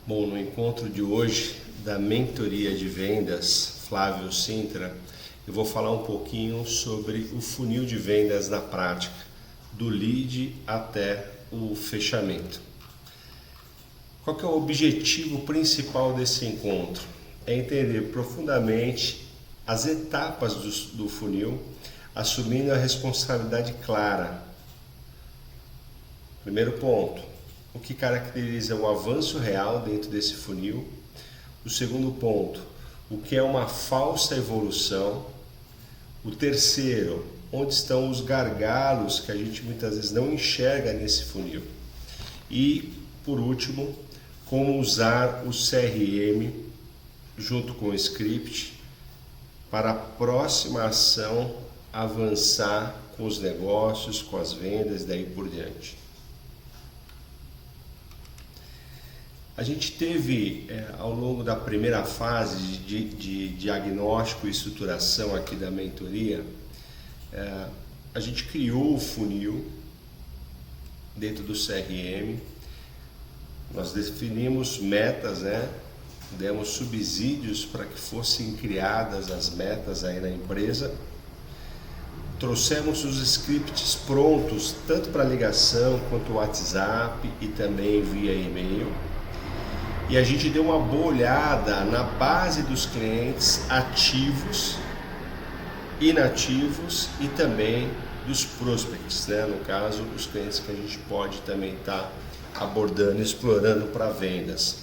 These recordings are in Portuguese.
Bom, no encontro de hoje da mentoria de vendas Flávio Sintra, eu vou falar um pouquinho sobre o funil de vendas na prática, do lead até o fechamento. Qual que é o objetivo principal desse encontro? É entender profundamente as etapas do funil, assumindo a responsabilidade clara. Primeiro ponto, o que caracteriza o avanço real dentro desse funil. O segundo ponto, o que é uma falsa evolução. O terceiro, onde estão os gargalos que a gente muitas vezes não enxerga nesse funil. E, por último, como usar o CRM junto com o script para a próxima ação avançar com os negócios, com as vendas, daí por diante. A gente teve, ao longo da primeira fase de diagnóstico e estruturação aqui da mentoria, a gente criou o funil dentro do CRM, nós definimos metas, demos subsídios para que fossem criadas as metas aí na empresa, trouxemos os scripts prontos, tanto para ligação quanto WhatsApp e também via e-mail. E a gente deu uma boa olhada na base dos clientes ativos, inativos e também dos prospects, no caso, os clientes que a gente pode também estar abordando, explorando para vendas.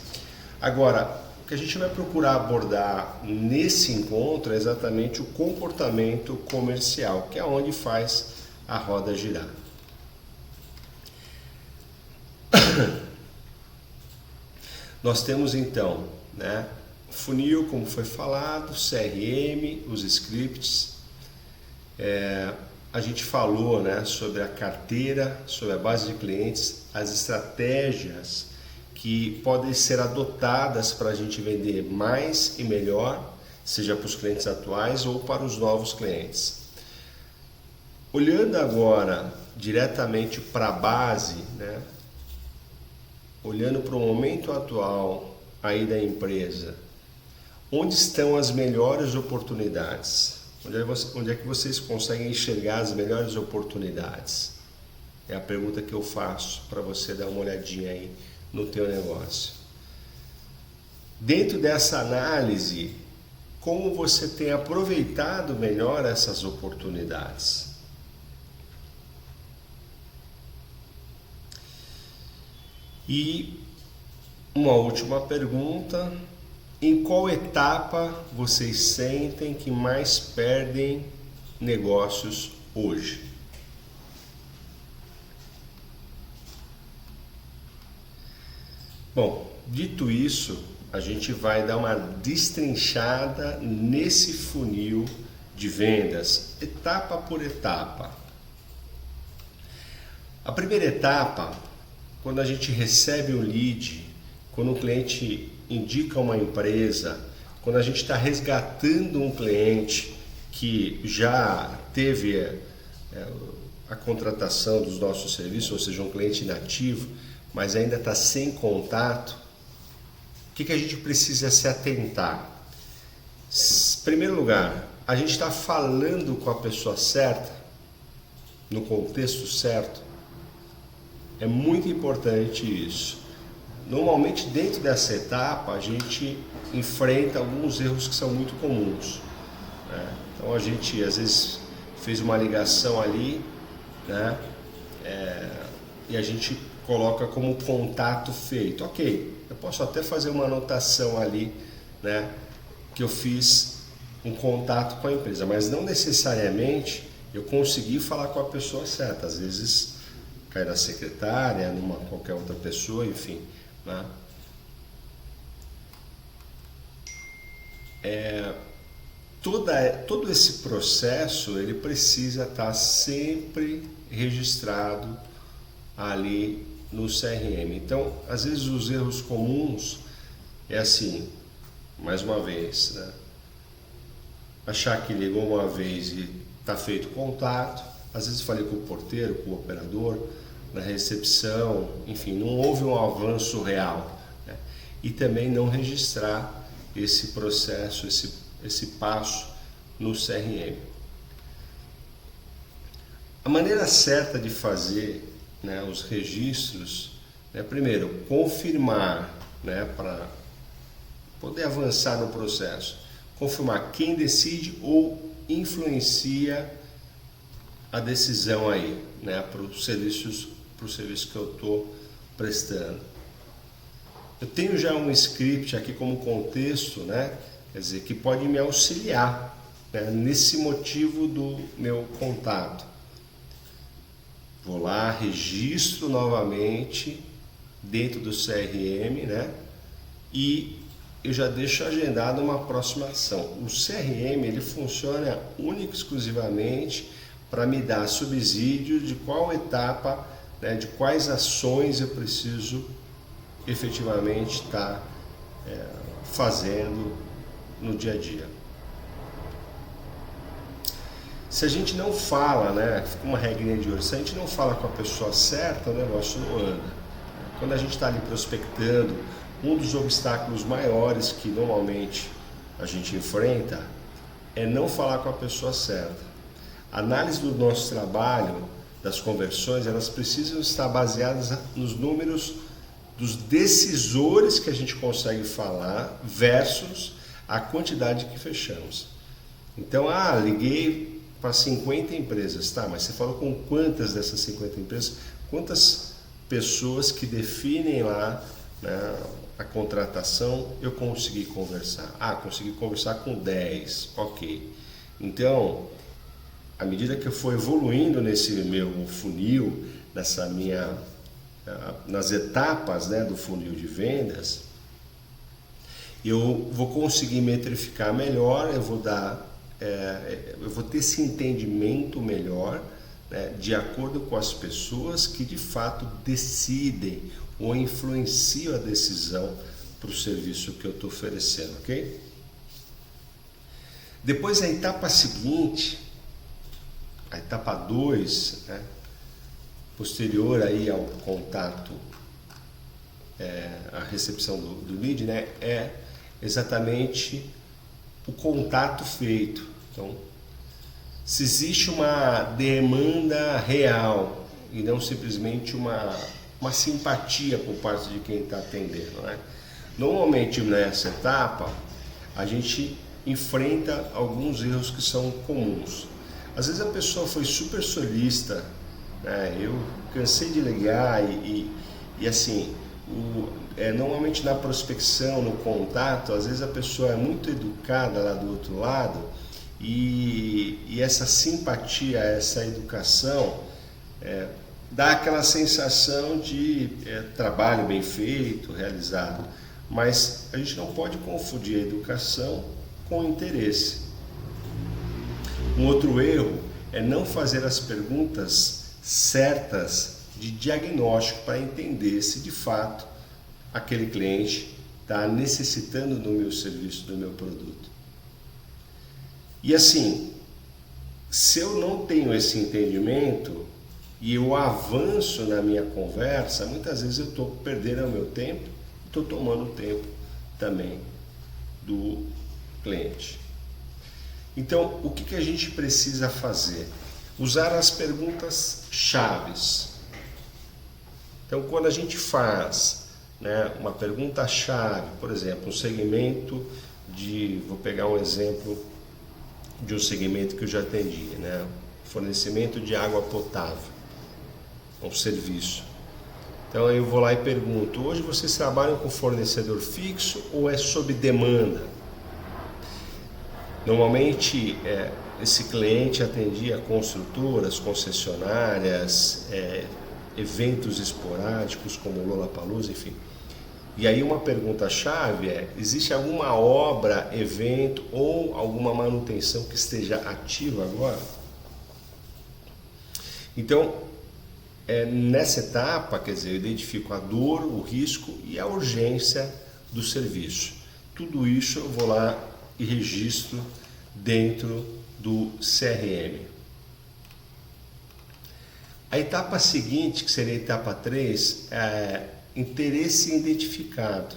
Agora, o que a gente vai procurar abordar nesse encontro é exatamente o comportamento comercial, que é onde faz a roda girar. Nós temos então, funil, como foi falado, CRM, os scripts. A gente falou, sobre a carteira, sobre a base de clientes, as estratégias que podem ser adotadas para a gente vender mais e melhor, seja para os clientes atuais ou para os novos clientes. Olhando agora diretamente para a base, olhando para o momento atual aí da empresa, onde estão as melhores oportunidades? Onde é que vocês conseguem enxergar as melhores oportunidades? É a pergunta que eu faço para você dar uma olhadinha aí no teu negócio. Dentro dessa análise, como você tem aproveitado melhor essas oportunidades? E uma última pergunta, em qual etapa vocês sentem que mais perdem negócios hoje? Bom, dito isso, a gente vai dar uma destrinchada nesse funil de vendas, etapa por etapa. A primeira etapa, quando a gente recebe um lead, quando um cliente indica uma empresa, quando a gente está resgatando um cliente que já teve a contratação dos nossos serviços, ou seja, um cliente inativo, mas ainda está sem contato, o que a gente precisa se atentar? Em primeiro lugar, a gente está falando com a pessoa certa, no contexto certo. É muito importante isso. Normalmente dentro dessa etapa a gente enfrenta alguns erros que são muito comuns. Então a gente às vezes fez uma ligação ali, e a gente coloca como contato feito. Ok, eu posso até fazer uma anotação ali, que eu fiz um contato com a empresa, mas não necessariamente eu consegui falar com a pessoa certa. Às vezes cai na secretária, numa qualquer outra pessoa, enfim. Todo esse processo ele precisa estar sempre registrado ali no CRM. Então, às vezes os erros comuns é assim, mais uma vez, achar que ligou uma vez e está feito contato. Às vezes falei com o porteiro, com o operador, na recepção, enfim, não houve um avanço real. e também não registrar esse processo, esse passo no CRM. A maneira certa de fazer, né, os registros, né, primeiro, confirmar, né, para poder avançar no processo, confirmar quem decide ou influencia a decisão aí, né, para o serviço que eu estou prestando. Eu tenho já um script aqui como contexto, né, quer dizer, que pode me auxiliar, né, nesse motivo do meu contato. Vou lá, registro novamente dentro do CRM, né, e eu já deixo agendado uma próxima ação. O CRM ele funciona única e exclusivamente para me dar subsídio de qual etapa, né, de quais ações eu preciso efetivamente estar fazendo no dia a dia. Se a gente não fala, né, fica uma regrinha de ouro, se a gente não fala com a pessoa certa, o negócio não anda. Quando a gente está ali prospectando, um dos obstáculos maiores que normalmente a gente enfrenta é não falar com a pessoa certa. A análise do nosso trabalho, das conversões, elas precisam estar baseadas nos números dos decisores que a gente consegue falar versus a quantidade que fechamos. Então, liguei para 50 empresas, tá, mas você falou com quantas dessas 50 empresas, quantas pessoas que definem lá, né, a contratação eu consegui conversar? Consegui conversar com 10, ok. Então, à medida que eu for evoluindo nesse meu funil, nas etapas, né, do funil de vendas, eu vou conseguir metrificar melhor, eu vou ter esse entendimento melhor, né, de acordo com as pessoas que de fato decidem ou influenciam a decisão para o serviço que eu estou oferecendo, ok? Depois a etapa seguinte, a etapa 2, né, posterior aí ao contato, a recepção do lead, né, é exatamente o contato feito. Então, se existe uma demanda real e não simplesmente uma simpatia por parte de quem está atendendo, né? Normalmente nessa etapa a gente enfrenta alguns erros que são comuns. Às vezes a pessoa foi super solista, né? Eu cansei de ligar e assim, normalmente na prospecção, no contato, às vezes a pessoa é muito educada lá do outro lado e essa simpatia, essa educação dá aquela sensação de trabalho bem feito, realizado, mas a gente não pode confundir a educação com o interesse. Um outro erro é não fazer as perguntas certas de diagnóstico para entender se de fato aquele cliente está necessitando do meu serviço, do meu produto. E assim, se eu não tenho esse entendimento e eu avanço na minha conversa, muitas vezes eu estou perdendo o meu tempo, estou tomando o tempo também do cliente. Então, o que a gente precisa fazer? Usar as perguntas chaves. Então, quando a gente faz, né, uma pergunta chave, por exemplo, um segmento vou pegar um exemplo de um segmento que eu já atendi, né, fornecimento de água potável, um serviço. Então eu vou lá e pergunto: hoje vocês trabalham com fornecedor fixo ou é sob demanda? Normalmente esse cliente atendia construtoras, concessionárias, eventos esporádicos como Lollapalooza, enfim. E aí uma pergunta-chave existe alguma obra, evento ou alguma manutenção que esteja ativa agora? Então, nessa etapa, quer dizer, eu identifico a dor, o risco e a urgência do serviço. Tudo isso eu vou lá e registro dentro do CRM. A etapa seguinte, que seria a etapa 3, é interesse identificado.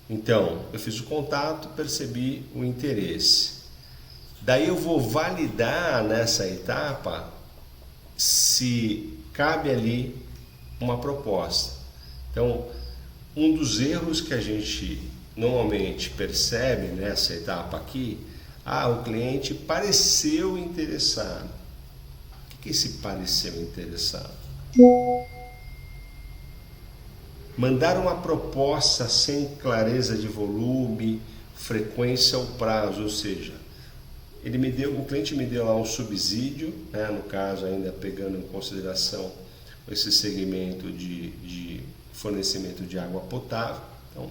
Então, eu fiz o contato, percebi o interesse. Daí eu vou validar nessa etapa se cabe ali uma proposta. Então, um dos erros que a gente normalmente percebe nessa etapa aqui, o cliente pareceu interessado. O que é esse pareceu interessado? Mandar uma proposta sem clareza de volume, frequência ou prazo, ou seja, o cliente me deu lá um subsídio, né, no caso ainda pegando em consideração esse segmento de fornecimento de água potável, então,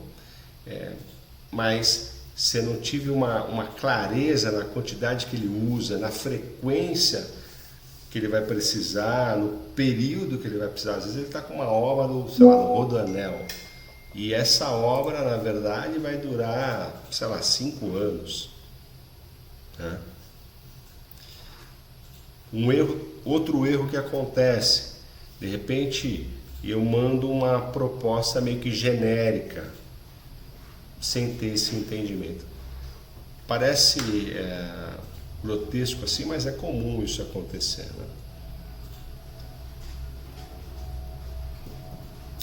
mas se eu não tive uma clareza na quantidade que ele usa, na frequência que ele vai precisar, no período que ele vai precisar. Às vezes ele está com uma obra no Rodoanel, e essa obra, na verdade, vai durar, 5 anos. Né? Outro erro que acontece, de repente eu mando uma proposta meio que genérica, sem ter esse entendimento. Parece grotesco assim, mas é comum isso acontecer, né?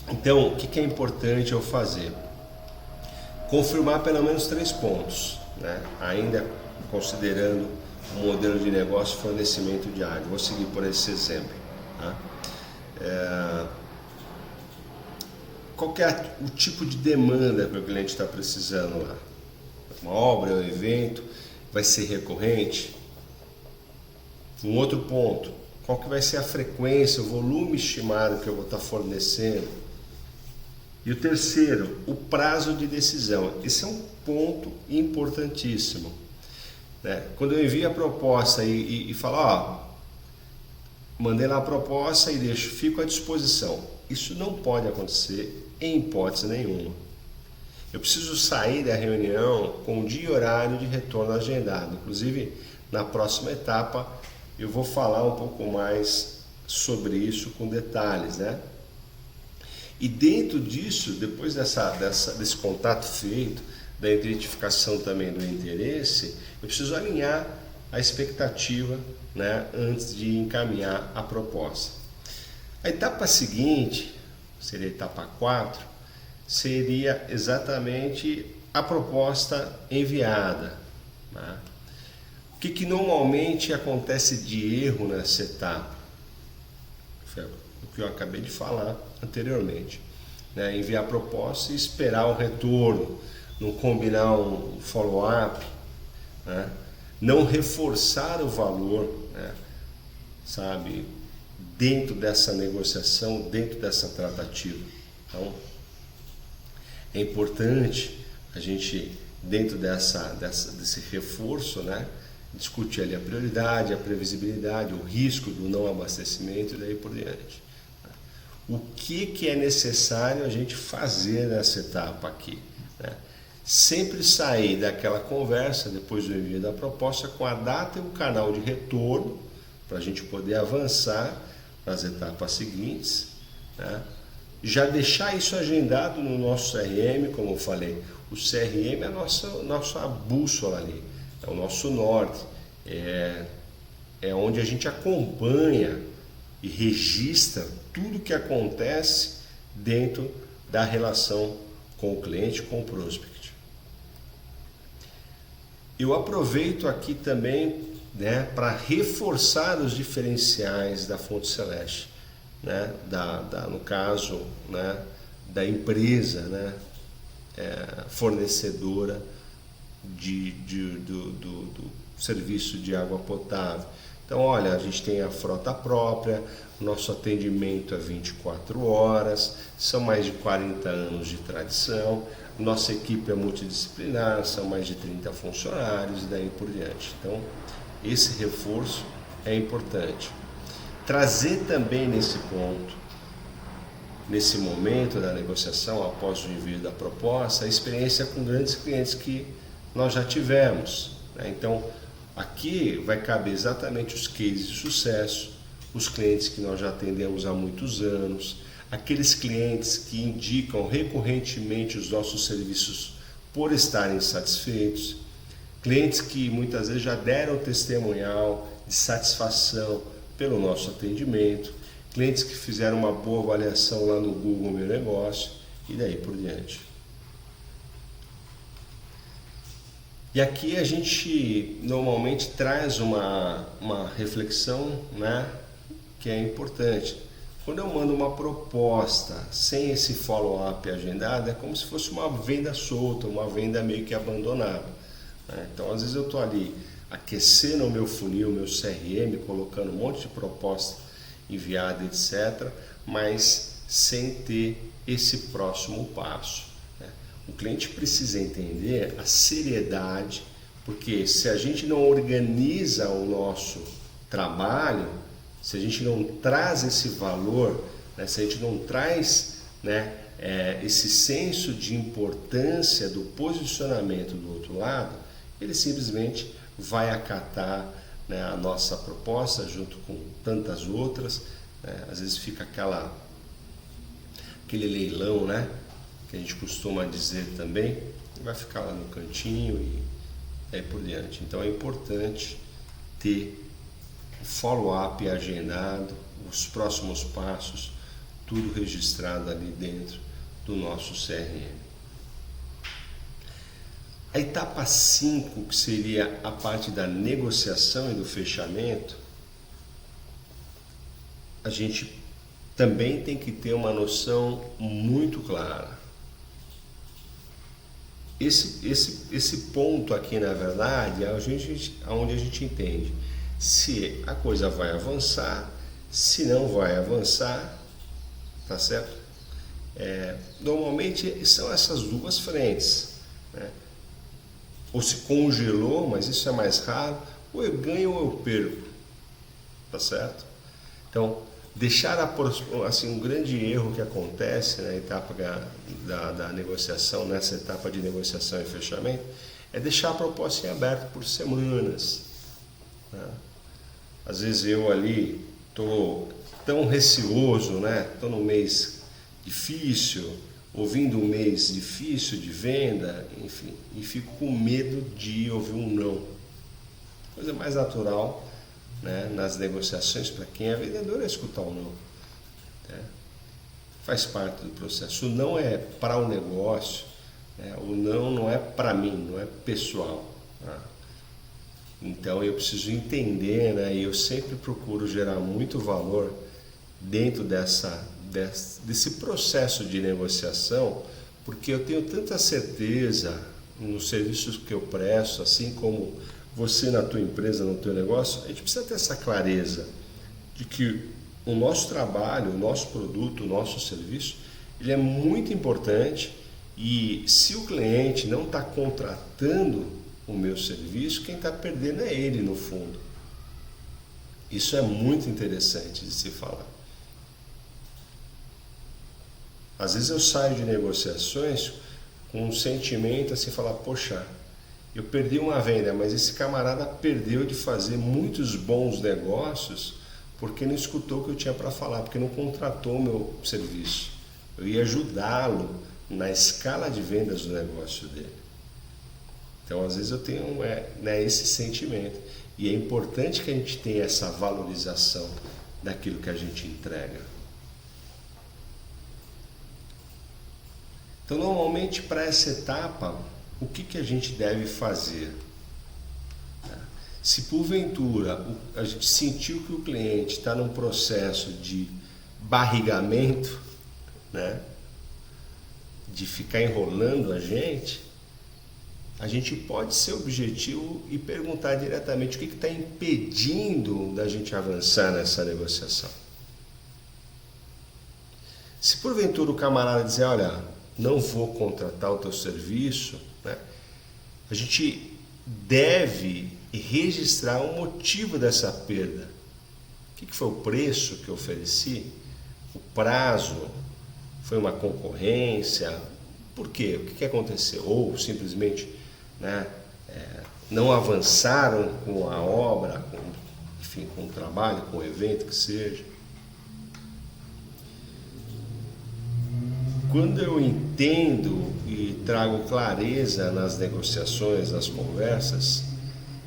Então, o que é importante eu fazer? Confirmar pelo menos 3 pontos, né? Ainda considerando o modelo de negócio fornecimento de água. Vou seguir por esse exemplo. Tá? Qual que é o tipo de demanda que o cliente está precisando lá? Uma obra, um evento, vai ser recorrente? Um outro ponto, qual que vai ser a frequência, o volume estimado que eu vou estar fornecendo? E o terceiro, o prazo de decisão. Esse é um ponto importantíssimo, né? Quando eu envio a proposta e falo, mandei lá a proposta e fico à disposição. Isso não pode acontecer em hipótese nenhuma. Eu preciso sair da reunião com o dia e horário de retorno agendado. Inclusive, na próxima etapa, eu vou falar um pouco mais sobre isso com detalhes, né? E dentro disso, depois desse contato feito, da identificação também do interesse, eu preciso alinhar a expectativa, né, antes de encaminhar a proposta. A etapa seguinte, seria a etapa 4, seria exatamente a proposta enviada. Né? O que normalmente acontece de erro nessa etapa? Foi o que eu acabei de falar anteriormente. Né? Enviar a proposta e esperar o retorno, não combinar um follow-up, né? Não reforçar o valor, né? Sabe, dentro dessa negociação, dentro dessa tratativa. Então, é importante a gente, dentro desse reforço, né, discutir ali a prioridade, a previsibilidade, o risco do não abastecimento e daí por diante. O que é necessário a gente fazer nessa etapa aqui? Né? Sempre sair daquela conversa, depois do envio da proposta, com a data e o canal de retorno, para a gente poder avançar nas etapas seguintes, né? Já deixar isso agendado no nosso CRM, como eu falei. O CRM é a nossa bússola ali, é o nosso norte, é onde a gente acompanha e registra tudo que acontece dentro da relação com o cliente, com o prospect. Eu aproveito aqui também, né, para reforçar os diferenciais da Fonte Celeste, né, no caso, né, da empresa, né, fornecedora do serviço de água potável. Então, olha, a gente tem a frota própria, nosso atendimento é 24 horas, são mais de 40 anos de tradição, nossa equipe é multidisciplinar, são mais de 30 funcionários e daí por diante. Então, esse reforço é importante. Trazer também nesse ponto, nesse momento da negociação, após o envio da proposta, a experiência com grandes clientes que nós já tivemos, né? Então, aqui vai caber exatamente os cases de sucesso, os clientes que nós já atendemos há muitos anos, aqueles clientes que indicam recorrentemente os nossos serviços por estarem satisfeitos, clientes que muitas vezes já deram testemunhal de satisfação pelo nosso atendimento, clientes que fizeram uma boa avaliação lá no Google Meu Negócio e daí por diante. E aqui a gente normalmente traz uma reflexão, né, que é importante. Quando eu mando uma proposta sem esse follow-up agendado, é como se fosse uma venda solta, uma venda meio que abandonada, né? Então, às vezes eu estou ali aquecendo o meu funil, o meu CRM, colocando um monte de proposta enviada, etc., mas sem ter esse próximo passo, né? O cliente precisa entender a seriedade, porque se a gente não organiza o nosso trabalho, se a gente não traz esse valor, né, se a gente não traz, né, esse senso de importância do posicionamento do outro lado, ele simplesmente vai acatar, né, a nossa proposta junto com tantas outras, né? Às vezes fica aquele leilão, né, que a gente costuma dizer também, vai ficar lá no cantinho e aí por diante. Então é importante ter follow-up agendado, os próximos passos, tudo registrado ali dentro do nosso CRM. A etapa 5, que seria a parte da negociação e do fechamento, a gente também tem que ter uma noção muito clara. Esse ponto aqui, na verdade, é onde a gente entende se a coisa vai avançar, se não vai avançar, tá certo? Normalmente são essas duas frentes, né? Ou se congelou, mas isso é mais raro, ou eu ganho ou eu perco, tá certo? Então, deixar assim, um grande erro que acontece na etapa da negociação, nessa etapa de negociação e fechamento, é deixar a proposta em aberto por semanas, né? Às vezes eu ali estou tão receoso, né? Estou num mês difícil, ouvindo um mês difícil de venda, enfim, e fico com medo de ouvir um não. Coisa mais natural, né, nas negociações para quem é vendedor é escutar um não, né? Faz parte do processo. O não é para o negócio, né? O não é para mim, não é pessoal, tá? Então eu preciso entender, né, e eu sempre procuro gerar muito valor dentro desse processo de negociação, porque eu tenho tanta certeza nos serviços que eu presto, assim como você na tua empresa, no teu negócio, a gente precisa ter essa clareza de que o nosso trabalho, o nosso produto, o nosso serviço, ele é muito importante e se o cliente não está contratando o meu serviço, quem está perdendo é ele no fundo. Isso é muito interessante de se falar. Às vezes eu saio de negociações com um sentimento assim, falar, poxa, eu perdi uma venda, mas esse camarada perdeu de fazer muitos bons negócios porque não escutou o que eu tinha para falar, porque não contratou o meu serviço. Eu ia ajudá-lo na escala de vendas do negócio dele. Então, às vezes eu tenho esse sentimento. E é importante que a gente tenha essa valorização daquilo que a gente entrega. Então, normalmente, para essa etapa, o que a gente deve fazer? Se porventura a gente sentiu que o cliente está num processo de barrigamento, né, de ficar enrolando a gente pode ser objetivo e perguntar diretamente o que está impedindo da gente avançar nessa negociação. Se porventura o camarada dizer, olha, não vou contratar o teu serviço, né, a gente deve registrar o motivo dessa perda. O que foi o preço que eu ofereci? O prazo? Foi uma concorrência? Por quê? O que aconteceu? Ou simplesmente, né, não avançaram com a obra, com o trabalho, com o evento que seja. Quando eu entendo e trago clareza nas negociações, nas conversas,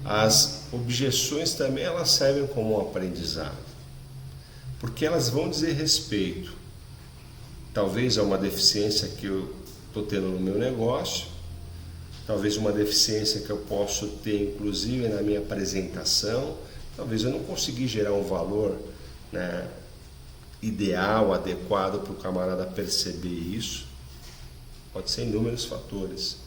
as objeções também elas servem como um aprendizado, porque elas vão dizer respeito, talvez a uma deficiência que eu estou tendo no meu negócio, talvez uma deficiência que eu posso ter inclusive na minha apresentação, talvez eu não consegui gerar um valor, né, ideal, adequado para o camarada perceber isso. Pode ser inúmeros fatores.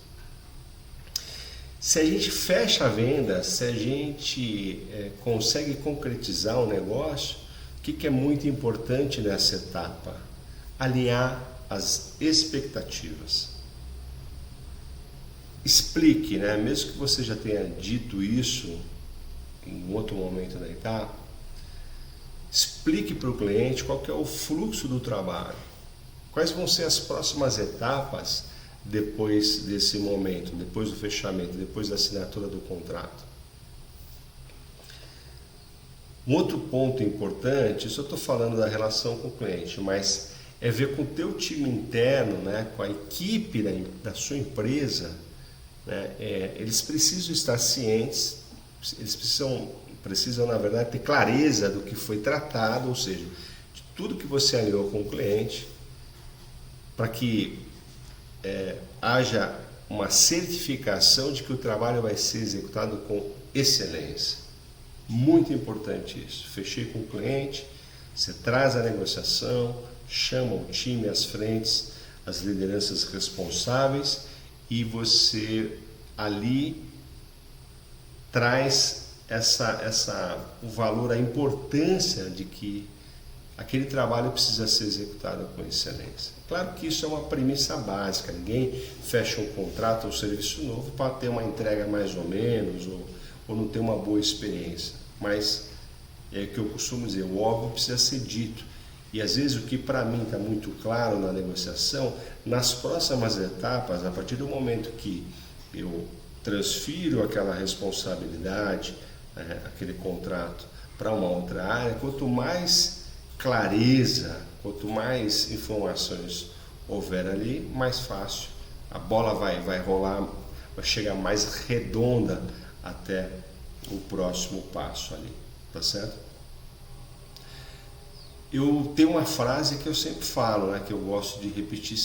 Se a gente fecha a venda, se a gente consegue concretizar o negócio, o que é muito importante nessa etapa? Alinhar as expectativas. Explique, né? Mesmo que você já tenha dito isso em outro momento da etapa, explique para o cliente qual que é o fluxo do trabalho, quais vão ser as próximas etapas depois desse momento, depois do fechamento, depois da assinatura do contrato. Um outro ponto importante, isso eu estou falando da relação com o cliente, mas é ver com o teu time interno, né, com a equipe da sua empresa, né, eles precisam estar cientes, eles precisam na verdade ter clareza do que foi tratado, ou seja, de tudo que você alinhou com o cliente, para que haja uma certificação de que o trabalho vai ser executado com excelência. Muito importante isso. Fechei com o cliente, você traz a negociação, chama o time, as frentes, as lideranças responsáveis e você ali traz o valor, a importância de que aquele trabalho precisa ser executado com excelência. Claro que isso é uma premissa básica, ninguém fecha um contrato ou serviço novo para ter uma entrega mais ou menos ou não ter uma boa experiência, mas é o que eu costumo dizer, o óbvio precisa ser dito. E às vezes o que para mim está muito claro na negociação, nas próximas etapas, a partir do momento que eu transfiro aquela responsabilidade, aquele contrato para uma outra área, quanto mais clareza, quanto mais informações houver ali, mais fácil a bola vai rolar, vai chegar mais redonda até o próximo passo ali, tá certo? Eu tenho uma frase que eu sempre falo, né, que eu gosto de repetir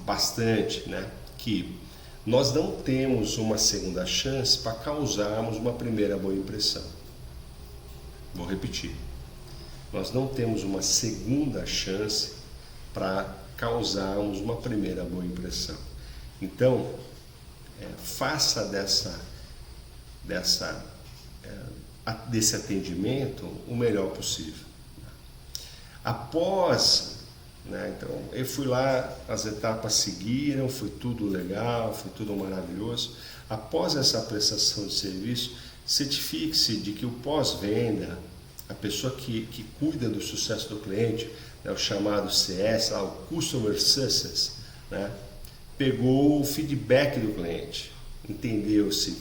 bastante, né, que nós não temos uma segunda chance para causarmos uma primeira boa impressão. Vou repetir. Nós não temos uma segunda chance para causarmos uma primeira boa impressão. Então, faça desse atendimento o melhor possível. Após, né, então eu fui lá, as etapas seguiram, foi tudo legal, foi tudo maravilhoso. Após essa prestação de serviço, certifique-se de que o pós-venda, a pessoa que cuida do sucesso do cliente, né, o chamado CS, o Customer Success, né, pegou o feedback do cliente, entendeu se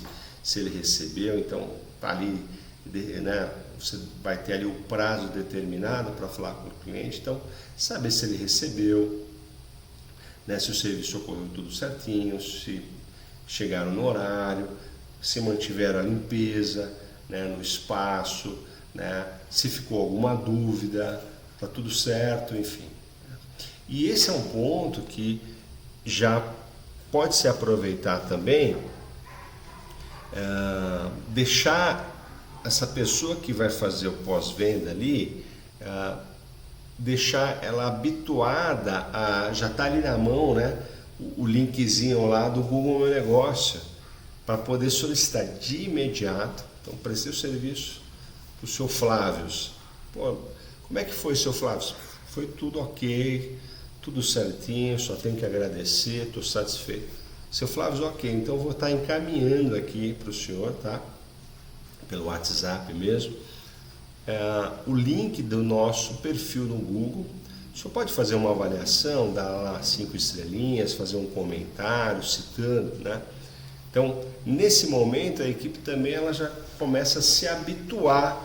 ele recebeu, então está ali, né, você vai ter ali o prazo determinado para falar com o cliente, então saber se ele recebeu, né, se o serviço ocorreu tudo certinho, se chegaram no horário, se mantiveram a limpeza, né, no espaço, né, se ficou alguma dúvida, está tudo certo, enfim. E esse é um ponto que já pode se aproveitar também, deixar essa pessoa que vai fazer o pós-venda ali, deixar ela habituada a já estar ali na mão, né, o linkzinho lá do Google Meu Negócio, para poder solicitar de imediato. Então, prestei o serviço para o seu Flávio. Pô, como é que foi, seu Flávio? Foi tudo ok, tudo certinho, só tenho que agradecer, estou satisfeito. Seu Flávio, ok, então eu vou estar encaminhando aqui para o senhor, tá? Pelo WhatsApp mesmo, o link do nosso perfil no Google. O senhor pode fazer uma avaliação, dar lá 5 estrelinhas, fazer um comentário citando, né? Então, nesse momento, a equipe também ela já começa a se habituar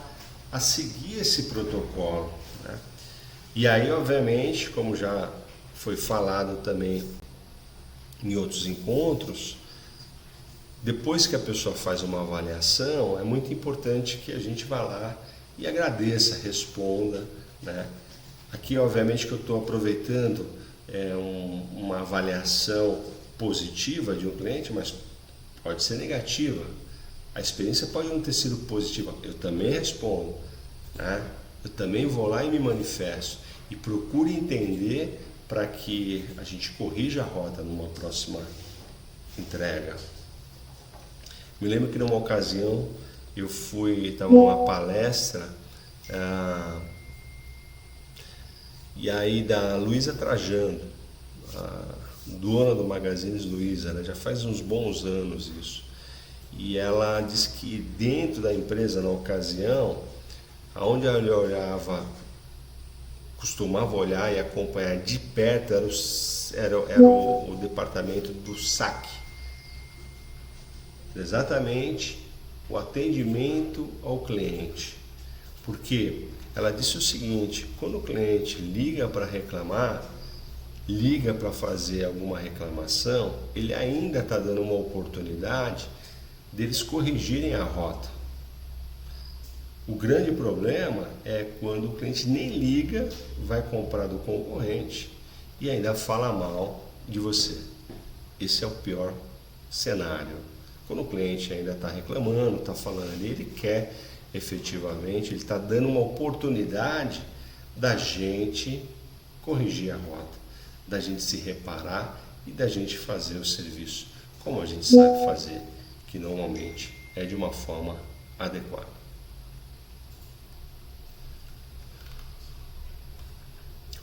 a seguir esse protocolo, né? E aí, obviamente, como já foi falado também em outros encontros, depois que a pessoa faz uma avaliação, é muito importante que a gente vá lá e agradeça, responda, né? Aqui, obviamente, que eu estou aproveitando uma avaliação positiva de um cliente, mas pode ser negativa. A experiência pode não ter sido positiva. Eu também respondo, né? Eu também vou lá e me manifesto e procuro entender para que a gente corrija a rota numa próxima entrega. Me lembro que numa ocasião eu estava numa palestra e aí da Luísa Trajano, a dona do Magazines Luiza, né? Já faz uns bons anos isso. E ela disse que dentro da empresa, na ocasião, aonde ela olhava, costumava olhar e acompanhar de perto era o departamento do saque. Exatamente o atendimento ao cliente. Porque ela disse o seguinte: quando o cliente liga para reclamar, liga para fazer alguma reclamação, ele ainda está dando uma oportunidade deles corrigirem a rota. O grande problema é quando o cliente nem liga, vai comprar do concorrente e ainda fala mal de você. Esse é o pior cenário. Quando o cliente ainda está reclamando, está falando ali, ele quer efetivamente, ele está dando uma oportunidade da gente corrigir a rota, da gente se reparar e da gente fazer o serviço como a gente sabe fazer, que normalmente é de uma forma adequada.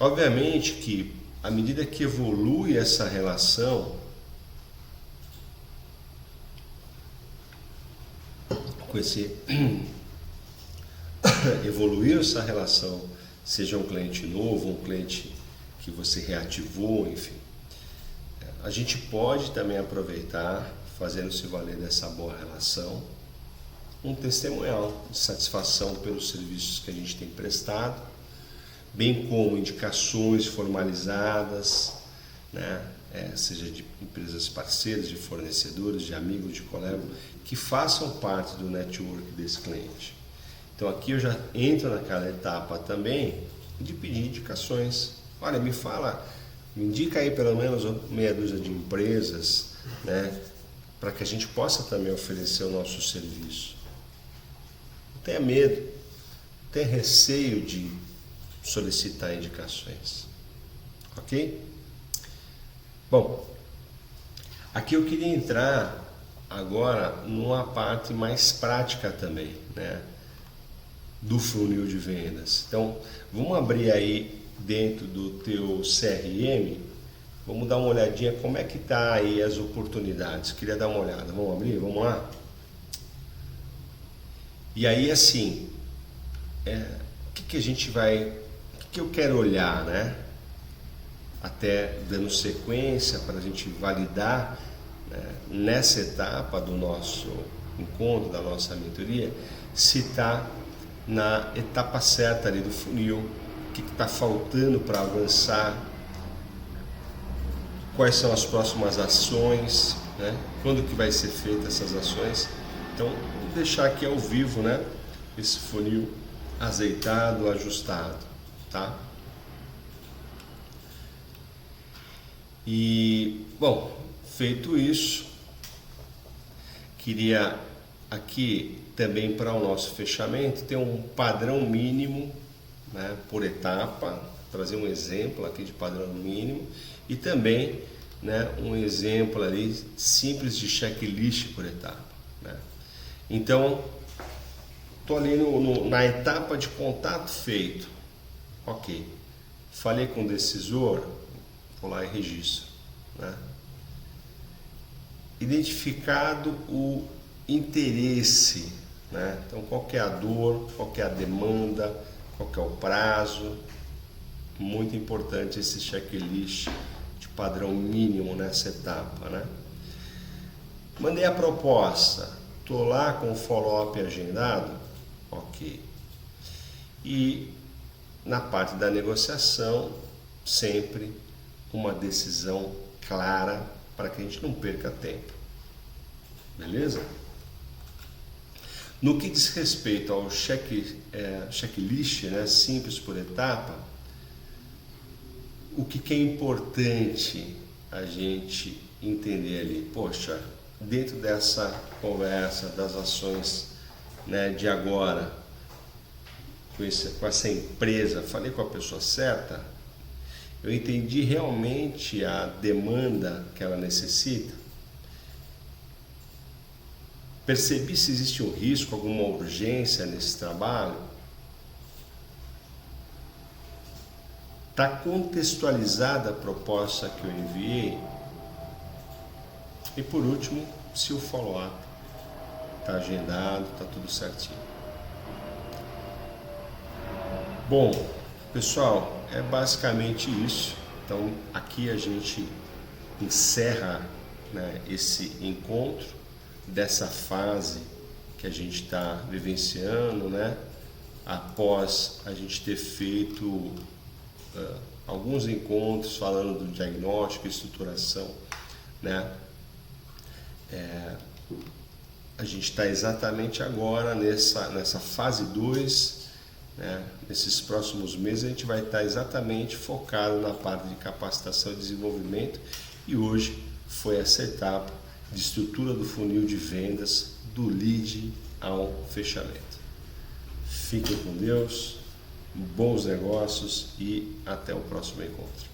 Obviamente que à medida que evolui essa relação, evoluiu essa relação, seja um cliente novo, um cliente que você reativou, enfim, a gente pode também aproveitar, fazendo se valer dessa boa relação, um testemunhal de satisfação pelos serviços que a gente tem prestado, bem como indicações formalizadas, né? Seja de empresas parceiras, de fornecedores, de amigos, de colegas, que façam parte do network desse cliente. Então aqui eu já entro naquela etapa também de pedir indicações. Olha, me indica aí pelo menos meia dúzia de empresas, né? Para que a gente possa também oferecer o nosso serviço. Não tenha medo, não tenha receio de solicitar indicações, ok? Bom, aqui eu queria entrar agora numa parte mais prática também, né, do funil de vendas. Então, vamos abrir aí dentro do teu CRM, vamos dar uma olhadinha como é que tá aí as oportunidades. Queria dar uma olhada, vamos abrir, vamos lá? E aí assim, o que eu quero olhar, né? Até dando sequência para a gente validar, né, nessa etapa do nosso encontro, da nossa mentoria, se está na etapa certa ali do funil, o que está faltando para avançar, quais são as próximas ações, né? Quando que vai ser feita essas ações. Então, vou deixar aqui ao vivo, né, esse funil azeitado, ajustado, tá? E, bom, feito isso, queria aqui também para o nosso fechamento ter um padrão mínimo, né, por etapa, trazer um exemplo aqui de padrão mínimo e também, né, um exemplo ali simples de checklist por etapa, né? Então, estou ali na etapa de contato feito, ok, falei com o decisor, vou lá e registro, né? Identificado o interesse, né? Então, qual que é a dor, qual que é a demanda, qual que é o prazo. Muito importante esse checklist de padrão mínimo nessa etapa, né? Mandei a proposta, estou lá com o follow-up agendado, ok. E na parte da negociação, sempre uma decisão clara, para que a gente não perca tempo. Beleza? No que diz respeito ao checklist, né, simples por etapa, o que é importante a gente entender ali? Poxa, dentro dessa conversa, das ações, né, de agora, com essa empresa, falei com a pessoa certa? Eu entendi realmente a demanda que ela necessita? Percebi se existe um risco, alguma urgência nesse trabalho? Está contextualizada a proposta que eu enviei? E por último, se o follow-up está agendado, está tudo certinho. Bom, pessoal, é basicamente isso. Então aqui a gente encerra, né, esse encontro dessa fase que a gente está vivenciando, né? Após a gente ter feito alguns encontros falando do diagnóstico e estruturação, né? A gente está exatamente agora nessa fase 2, né? Nesses próximos meses a gente vai estar exatamente focado na parte de capacitação e desenvolvimento, e hoje foi essa etapa de estrutura do funil de vendas, do lead ao fechamento. Fiquem com Deus, bons negócios e até o próximo encontro.